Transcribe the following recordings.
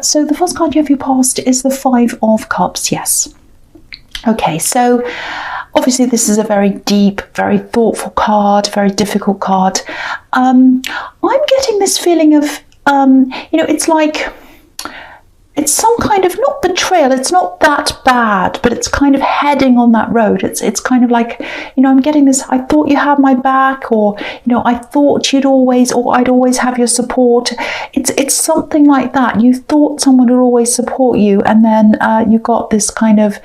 So the first card you have your past is the Five of Cups, yes. Okay, so obviously this is a very deep, very thoughtful card, very difficult card. I'm getting this feeling of, it's like, it's some kind of, not betrayal, it's not that bad, but it's kind of heading on that road. It's kind of like, I'm getting this, I thought you had my back, or, I thought I'd always have your support. It's something like that. You thought someone would always support you, and then you got this kind of,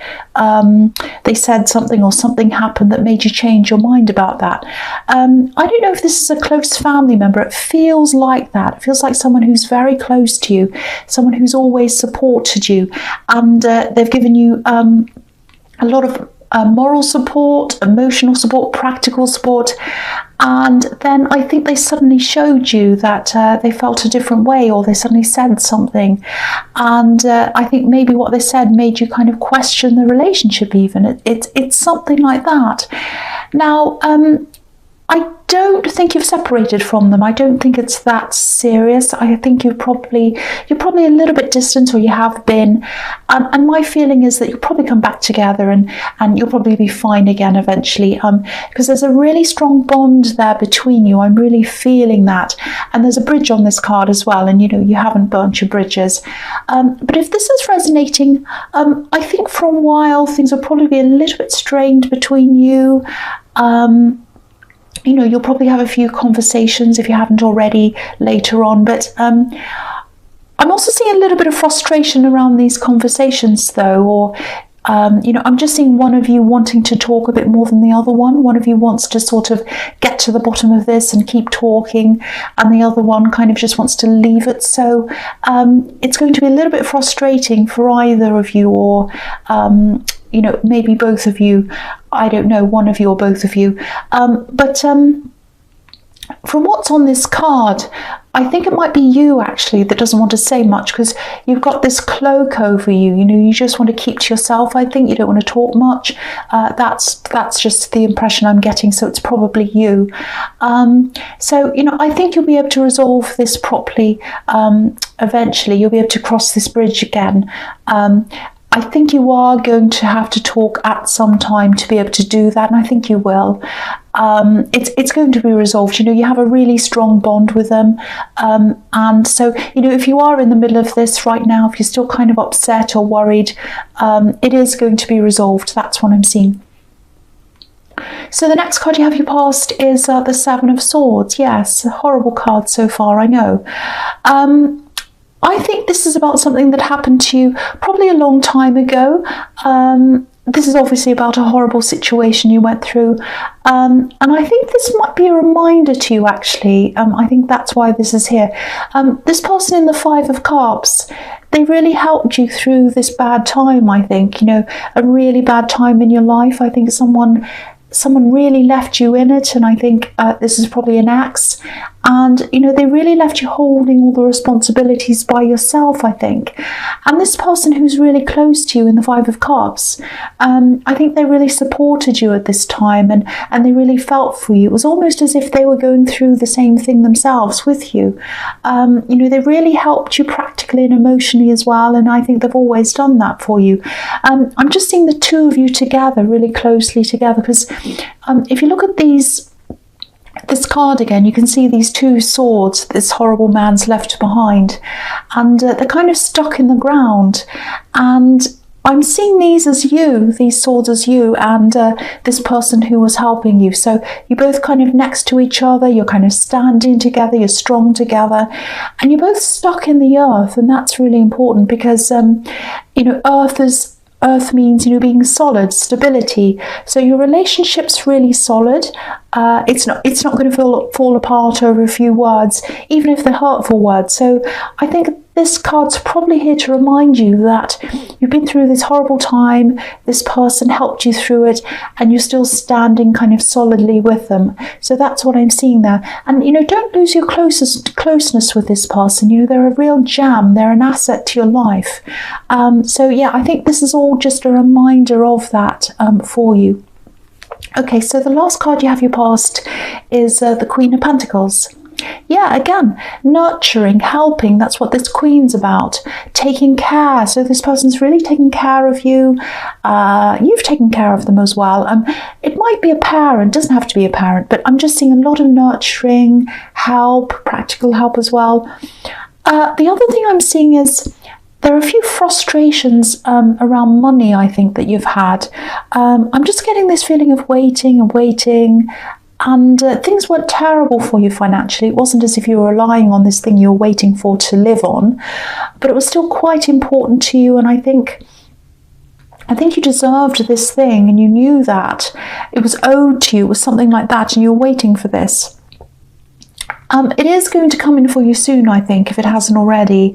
they said something or something happened that made you change your mind about that. I don't know if this is a close family member. It feels like that. It feels like someone who's very close to you, someone who's always supported you, and they've given you a lot of moral support, emotional support, practical support, and then I think they suddenly showed you that they felt a different way, or they suddenly said something, and I think maybe what they said made you kind of question the relationship even. It's something like that. Now, I don't think you've separated from them. I don't think it's that serious. I think you're probably a little bit distant, or you have been. And my feeling is that you'll probably come back together, and you'll probably be fine again eventually. Because there's a really strong bond there between you. I'm really feeling that. And there's a bridge on this card as well. And you haven't burnt your bridges. But if this is resonating, I think for a while things will probably be a little bit strained between you. You'll probably have a few conversations if you haven't already later on, but I'm also seeing a little bit of frustration around these conversations though, or I'm just seeing one of you wanting to talk a bit more than the other one. One of you wants to sort of get to the bottom of this and keep talking, and the other one kind of just wants to leave it. So it's going to be a little bit frustrating for either of you, or maybe both of you. I don't know, one of you or both of you. But from what's on this card, I think it might be you actually that doesn't want to say much, because you've got this cloak over you. You just want to keep to yourself. I think you don't want to talk much. That's just the impression I'm getting. So it's probably you. So I think you'll be able to resolve this properly. Eventually, you'll be able to cross this bridge again. I think you are going to have to talk at some time to be able to do that, and I think you will. It's going to be resolved. You have a really strong bond with them, and so if you are in the middle of this right now, if you're still kind of upset or worried, it is going to be resolved. That's what I'm seeing. So the next card you have your past is the Seven of Swords. Yes, a horrible card so far, I know. I think this is about something that happened to you probably a long time ago. This is obviously about a horrible situation you went through. And I think this might be a reminder to you, actually. I think that's why this is here. This person in the Five of Cups, they really helped you through this bad time, I think. A really bad time in your life. I think someone really left you in it, and I think this is probably an ex, and they really left you holding all the responsibilities by yourself, I think. And this person who's really close to you in the Five of Cups, I think they really supported you at this time, and they really felt for you. It was almost as if they were going through the same thing themselves with you. They really helped you practically and emotionally as well, and I think they've always done that for you. I'm just seeing the two of you together, really closely together, because if you look at this card again, you can see these two swords this horrible man's left behind, and they're kind of stuck in the ground, and I'm seeing these swords as you, and this person who was helping you. So you're both kind of next to each other, you're kind of standing together, you're strong together, and you're both stuck in the earth, and that's really important because Earth means, being solid, stability. So your relationship's really solid. It's not going to fall apart over a few words, even if they're hurtful words. So I think this card's probably here to remind you that you've been through this horrible time, this person helped you through it, and you're still standing kind of solidly with them. So that's what I'm seeing there. And, don't lose your closeness with this person. They're a real gem. They're an asset to your life. So, yeah, I think this is all just a reminder of that for you. Okay, so the last card you have your past is the Queen of Pentacles. Yeah, again, nurturing, helping, that's what this Queen's about. taking care. So this person's really taking care of you. You've taken care of them as well. It might be a parent, doesn't have to be a parent, but I'm just seeing a lot of nurturing, help, practical help as well. The other thing I'm seeing is there are a few frustrations around money, I think, that you've had. I'm just getting this feeling of waiting and waiting, and things weren't terrible for you financially. It wasn't as if you were relying on this thing you were waiting for to live on, but it was still quite important to you, and I think you deserved this thing, and you knew that. It was owed to you, it was something like that, and you were waiting for this. It is going to come in for you soon, I think, if it hasn't already.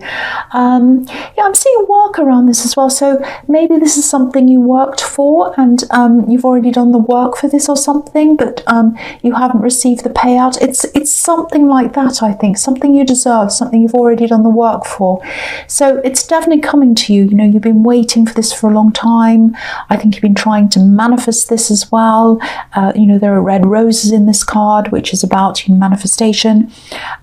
I'm seeing work around this as well. So maybe this is something you worked for and you've already done the work for this or something, but you haven't received the payout. It's something like that, I think. Something you deserve, something you've already done the work for. So it's definitely coming to you. You know, you've been waiting for this for a long time. I think you've been trying to manifest this as well. There are red roses in this card, which is about manifestation.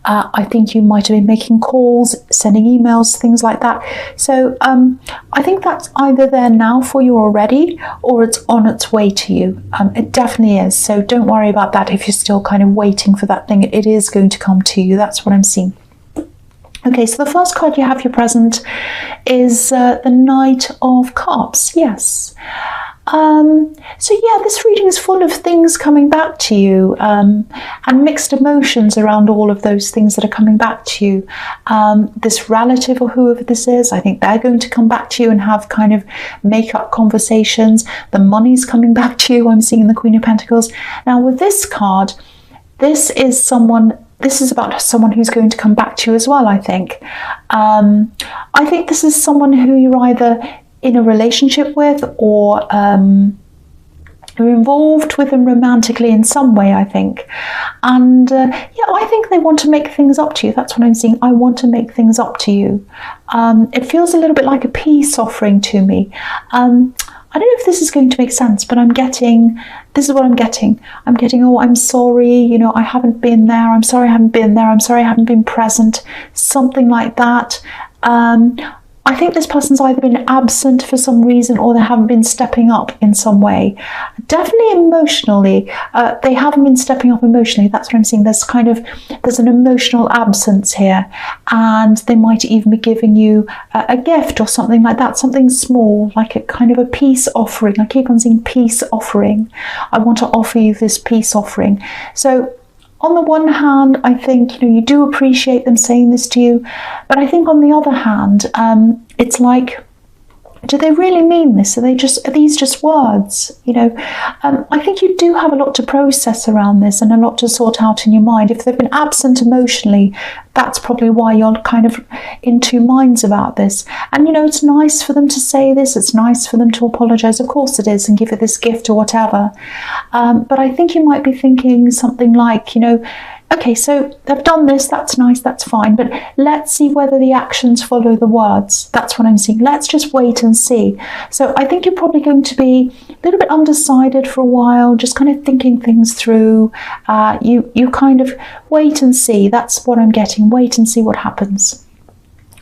I think you might have been making calls, sending emails, things like that. So I think that's either there now for you already, or it's on its way to you. It definitely is. So don't worry about that if you're still kind of waiting for that thing. It is going to come to you. That's what I'm seeing. Okay, so the first card you have your present is the Knight of Cups. Yes. So yeah, this reading is full of things coming back to you, and mixed emotions around all of those things that are coming back to you. This relative or whoever this is, I think they're going to come back to you and have kind of make-up conversations. The money's coming back to you. I'm seeing the Queen of Pentacles. Now with this card, this is about someone who's going to come back to you as well, I think. I think this is someone who you're either in a relationship with, or you're involved with them romantically in some way, I think. And I think they want to make things up to you. That's what I'm seeing. I want to make things up to you. It feels a little bit like a peace offering to me. I don't know if this is going to make sense, but this is what I'm getting. I'm getting, oh, I'm sorry, I haven't been there. I'm sorry I haven't been there. I'm sorry I haven't been present. Something like that. I think this person's either been absent for some reason, or they haven't been stepping up in some way. Definitely emotionally, they haven't been stepping up emotionally. That's what I'm seeing. There's an emotional absence here, and they might even be giving you a gift or something like that, something small, like a kind of a peace offering. I keep on seeing peace offering. I want to offer you this peace offering. So on the one hand, I think you do appreciate them saying this to you, but I think on the other hand, it's like, do they really mean this? Are these just words? I think you do have a lot to process around this and a lot to sort out in your mind. If they've been absent emotionally, that's probably why you're kind of in two minds about this. And it's nice for them to say this. It's nice for them to apologize. Of course it is, and give it this gift or whatever. But I think you might be thinking something like, okay, so they've done this, that's nice, that's fine, but let's see whether the actions follow the words. That's what I'm seeing. Let's just wait and see. So I think you're probably going to be a little bit undecided for a while, just kind of thinking things through. You kind of wait and see. That's what I'm getting. Wait and see what happens.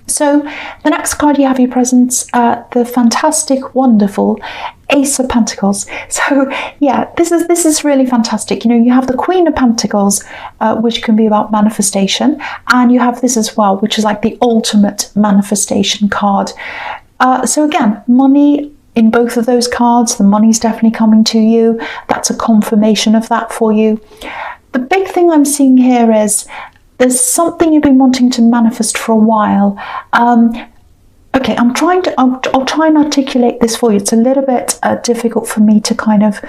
So the next card you have your presents, the fantastic, wonderful Ace of Pentacles. So yeah, this is really fantastic. You have the Queen of Pentacles, which can be about manifestation, and you have this as well, which is like the ultimate manifestation card. So again, money in both of those cards. The money's definitely coming to you. That's a confirmation of that for you. The big thing I'm seeing here is there's something you've been wanting to manifest for a while. Okay, I'll try and articulate this for you. It's a little bit difficult for me to kind of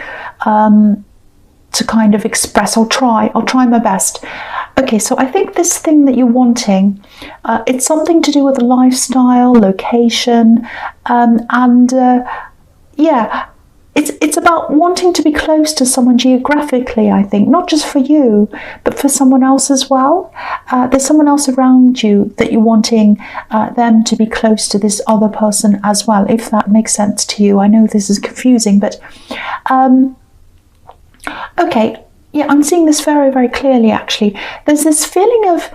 express. I'll try my best. Okay, so I think this thing that you're wanting, it's something to do with a lifestyle, location, yeah. It's about wanting to be close to someone geographically, I think, not just for you, but for someone else as well. There's someone else around you that you're wanting them to be close to this other person as well, if that makes sense to you. I know this is confusing, but okay, yeah, I'm seeing this very, very clearly, actually. There's this feeling of,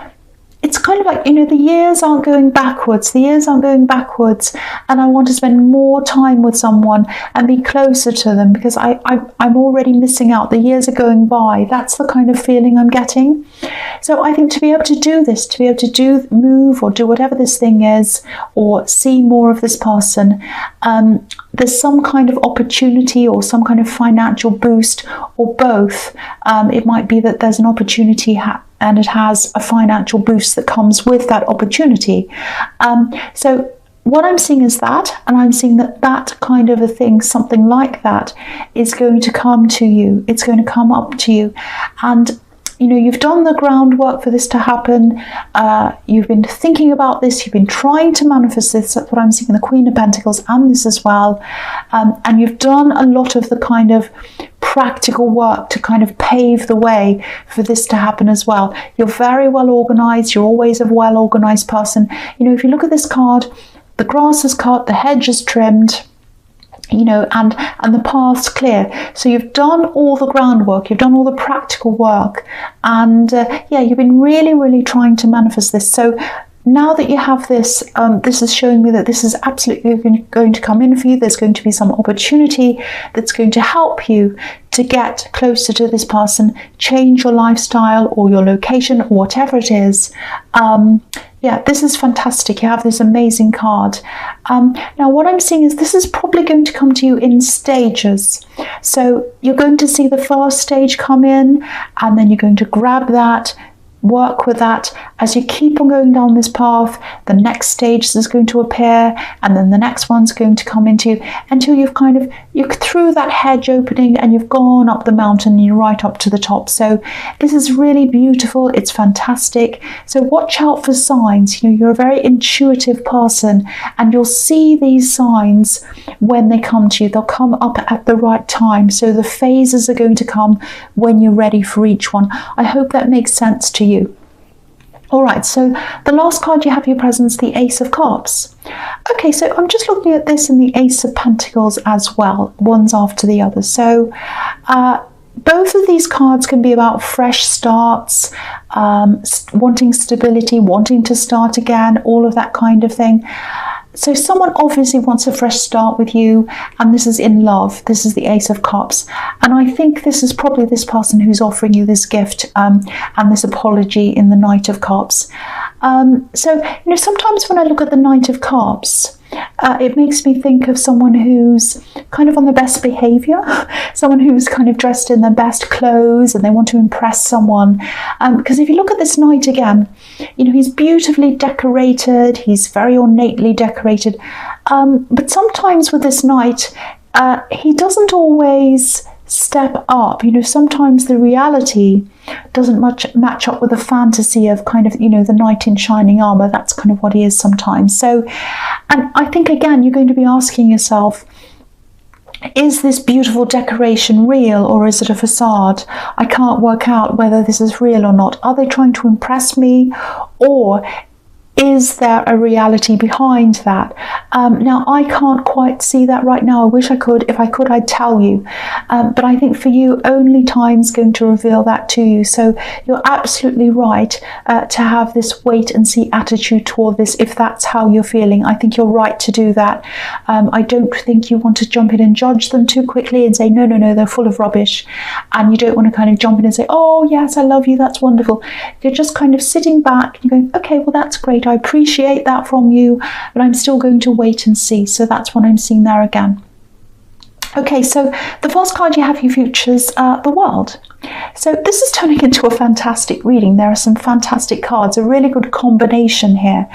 it's kind of like, you know, the years aren't going backwards. The years aren't going backwards. And I want to spend more time with someone and be closer to them because I'm already missing out. The years are going by. That's the kind of feeling I'm getting. So I think to be able to do this, to be able to move or do whatever this thing is, or see more of this person, there's some kind of opportunity or some kind of financial boost, or both. It might be that there's an opportunity and it has a financial boost that comes with that opportunity. So what I'm seeing is that, and I'm seeing that kind of a thing, something like that, is going to come to you. It's going to come up to you. And you know, you've done the groundwork for this to happen. You've been thinking about this. You've been trying to manifest this. That's what I'm seeing in the Queen of Pentacles and this as well. And you've done a lot of the kind of practical work to kind of pave the way for this to happen as well. You're very well organized. You're always a well organized person. You know, if you look at this card, the grass is cut, the hedge is trimmed, you know, and the path's clear. So you've done all the groundwork, you've done all the practical work, and yeah, you've been really trying to manifest this. So now that you have this, this is showing me that this is absolutely going to come in for you. There's going to be some opportunity that's going to help you to get closer to this person, change your lifestyle or your location or whatever it is. Yeah, this is fantastic. You have this amazing card. Now, what I'm seeing is this is probably going to come to you in stages. So you're going to see the first stage come in, and then you're going to grab that, work with that. As you keep on going down this path, the next stage is going to appear, and then the next one's going to come into you, until you're through that hedge opening and you've gone up the mountain and you're right up to the top. So this is really beautiful. It's fantastic. So watch out for signs. You know, you're a very intuitive person, and you'll see these signs when they come to you. They'll come up at the right time. So the phases are going to come when you're ready for each one. I hope that makes sense to you. All right, so the last card you have for your presence, the Ace of Cups. Okay, so I'm just looking at this in the Ace of Pentacles as well, one's after the other. So both of these cards can be about fresh starts, wanting stability, wanting to start again, all of that kind of thing. So someone obviously wants a fresh start with you, and this is in love. This is the Ace of Cups. And I think this is probably this person who's offering you this gift and this apology in the Knight of Cups. So, you know, sometimes when I look at the Knight of Cups, it makes me think of someone who's kind of on the best behavior, someone who's kind of dressed in their best clothes and they want to impress someone. Because if you look at this knight again, you know, he's beautifully decorated, he's very ornately decorated. But sometimes with this knight, he doesn't always step up. You know, sometimes the reality doesn't match up with the fantasy of kind of, you know, the knight in shining armor. That's kind of what he is sometimes. So, and I think again, you're going to be asking yourself, is this beautiful decoration real, or is it a facade? I can't work out whether this is real or not. Are they trying to impress me, or is there a reality behind that? Now, I can't quite see that right now. I wish I could. If I could, I'd tell you. But I think for you, only time's going to reveal that to you. So you're absolutely right to have this wait and see attitude toward this, if that's how you're feeling. I think you're right to do that. I don't think you want to jump in and judge them too quickly and say, no, they're full of rubbish. And you don't want to kind of jump in and say, oh, yes, I love you, that's wonderful. You're just kind of sitting back and going, okay, well, that's great. I appreciate that from you, but I'm still going to wait and see. So that's what I'm seeing there again. Okay, so the first card you have, your futures, the World. So this is turning into a fantastic reading. There are some fantastic cards, a really good combination here.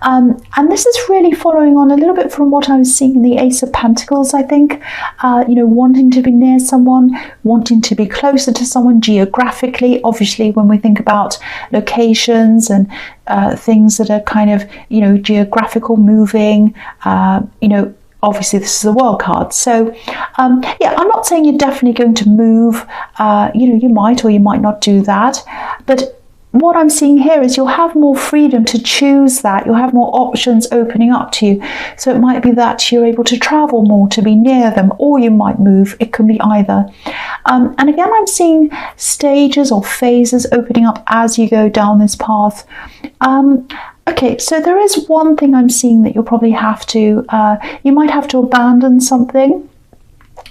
And this is really following on a little bit from what I was seeing in the Ace of Pentacles, I think. You know, wanting to be near someone, wanting to be closer to someone geographically. Obviously, when we think about locations and things that are kind of, you know, geographical, moving, you know, obviously this is a World card. So yeah, I'm not saying you're definitely going to move. You know, you might or you might not do that, but what I'm seeing here is you'll have more freedom to choose that. You'll have more options opening up to you. So it might be that you're able to travel more, to be near them, or you might move. It can be either. And again, I'm seeing stages or phases opening up as you go down this path. Okay, so there is one thing I'm seeing that you'll probably have to, you might have to abandon something.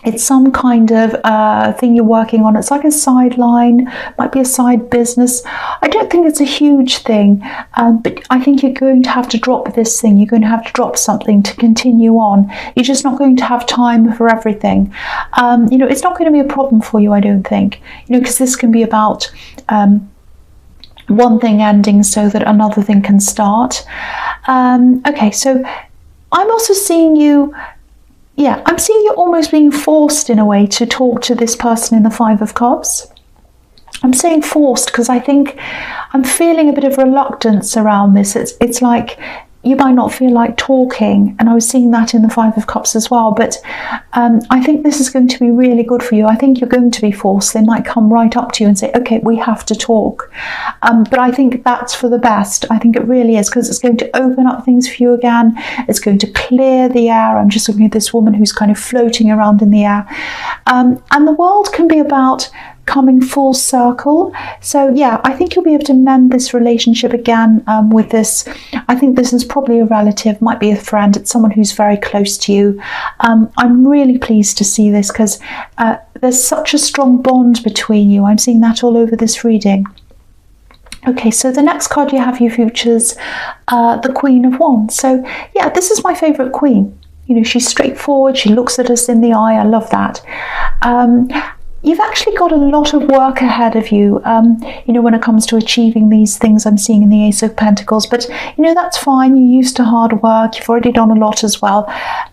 It's some kind of thing you're working on. It's like a sideline, might be a side business. I don't think it's a huge thing, but I think you're going to have to drop this thing. You're going to have to drop something to continue on. You're just not going to have time for everything. It's not going to be a problem for you, I don't think. Because this can be about one thing ending so that another thing can start. Okay, so I'm also seeing you. Yeah, I'm seeing you almost being forced in a way to talk to this person in the Five of Cups. I'm saying forced because I think I'm feeling a bit of reluctance around this. It's like you might not feel like talking, and I was seeing that in the Five of Cups as well, but I think this is going to be really good for you. I think you're going to be forced. They might come right up to you and say, okay, we have to talk. But I think that's for the best. I think it really is, because it's going to open up things for you again. It's going to clear the air. I'm just looking at this woman who's kind of floating around in the air. And the world can be about coming full circle. So yeah, I think you'll be able to mend this relationship again with this. I think this is probably a relative, might be a friend. It's someone who's very close to you. I'm really pleased to see this because there's such a strong bond between you. I'm seeing that all over this reading. Okay, so the next card you have, you features the Queen of Wands. So yeah, this is my favourite queen. She's straightforward. She looks at us in the eye. I love that. You've actually got a lot of work ahead of you, when it comes to achieving these things I'm seeing in the Ace of Pentacles. But, that's fine. You're used to hard work. You've already done a lot as well.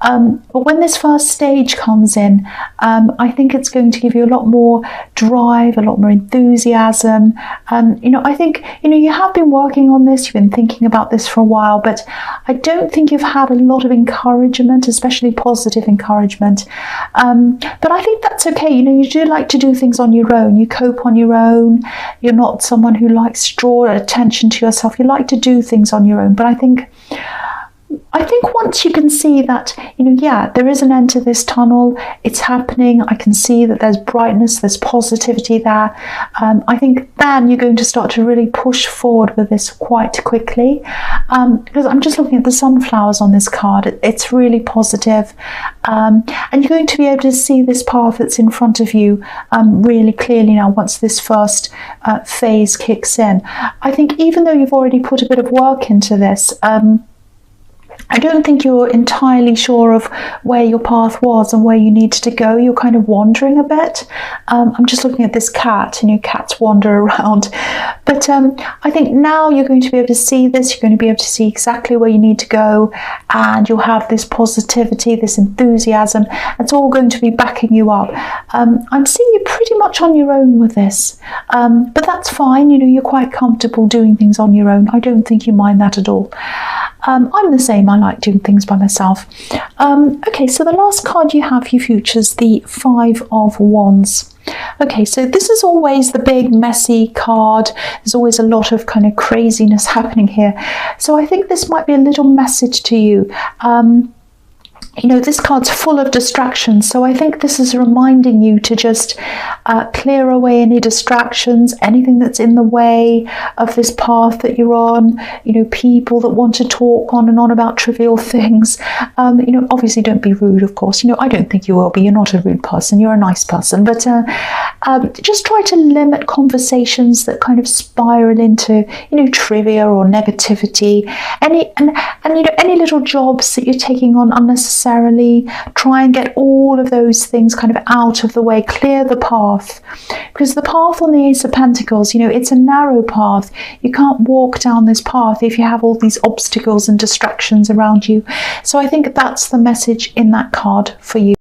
But when this first stage comes in, I think it's going to give you a lot more drive, a lot more enthusiasm. I think, you have been working on this. You've been thinking about this for a while, but I don't think you've had a lot of encouragement, especially positive encouragement. But I think that's okay. You do like to do things on your own. You cope on your own. You're not someone who likes to draw attention to yourself. You like to do things on your own. But I think once you can see that, yeah, there is an end to this tunnel, it's happening, I can see that there's brightness, there's positivity there, I think then you're going to start to really push forward with this quite quickly, because I'm just looking at the sunflowers on this card. It's really positive, and you're going to be able to see this path that's in front of you really clearly now once this first phase kicks in. I think even though you've already put a bit of work into this, I don't think you're entirely sure of where your path was and where you needed to go. You're kind of wandering a bit. I'm just looking at this cat, and cats wander around. But I think now you're going to be able to see this. You're going to be able to see exactly where you need to go, and you'll have this positivity, this enthusiasm. It's all going to be backing you up. I'm seeing you pretty much on your own with this, but that's fine. You're quite comfortable doing things on your own. I don't think you mind that at all. I'm the same. I like doing things by myself. Okay, so the last card you have, you features the Five of Wands. Okay, so this is always the big messy card. There's always a lot of kind of craziness happening here. So I think this might be a little message to you. This card's full of distractions, so I think this is reminding you to just clear away any distractions, anything that's in the way of this path that you're on, people that want to talk on and on about trivial things. Obviously don't be rude, of course. I don't think you will be. You're not a rude person. You're a nice person. But just try to limit conversations that kind of spiral into, trivia or negativity. Any little jobs that you're taking on unnecessarily, try and get all of those things kind of out of the way. Clear the path, because the path on the Ace of Pentacles, it's a narrow path. You can't walk down this path if you have all these obstacles and distractions around you. So I think that's the message in that card for you.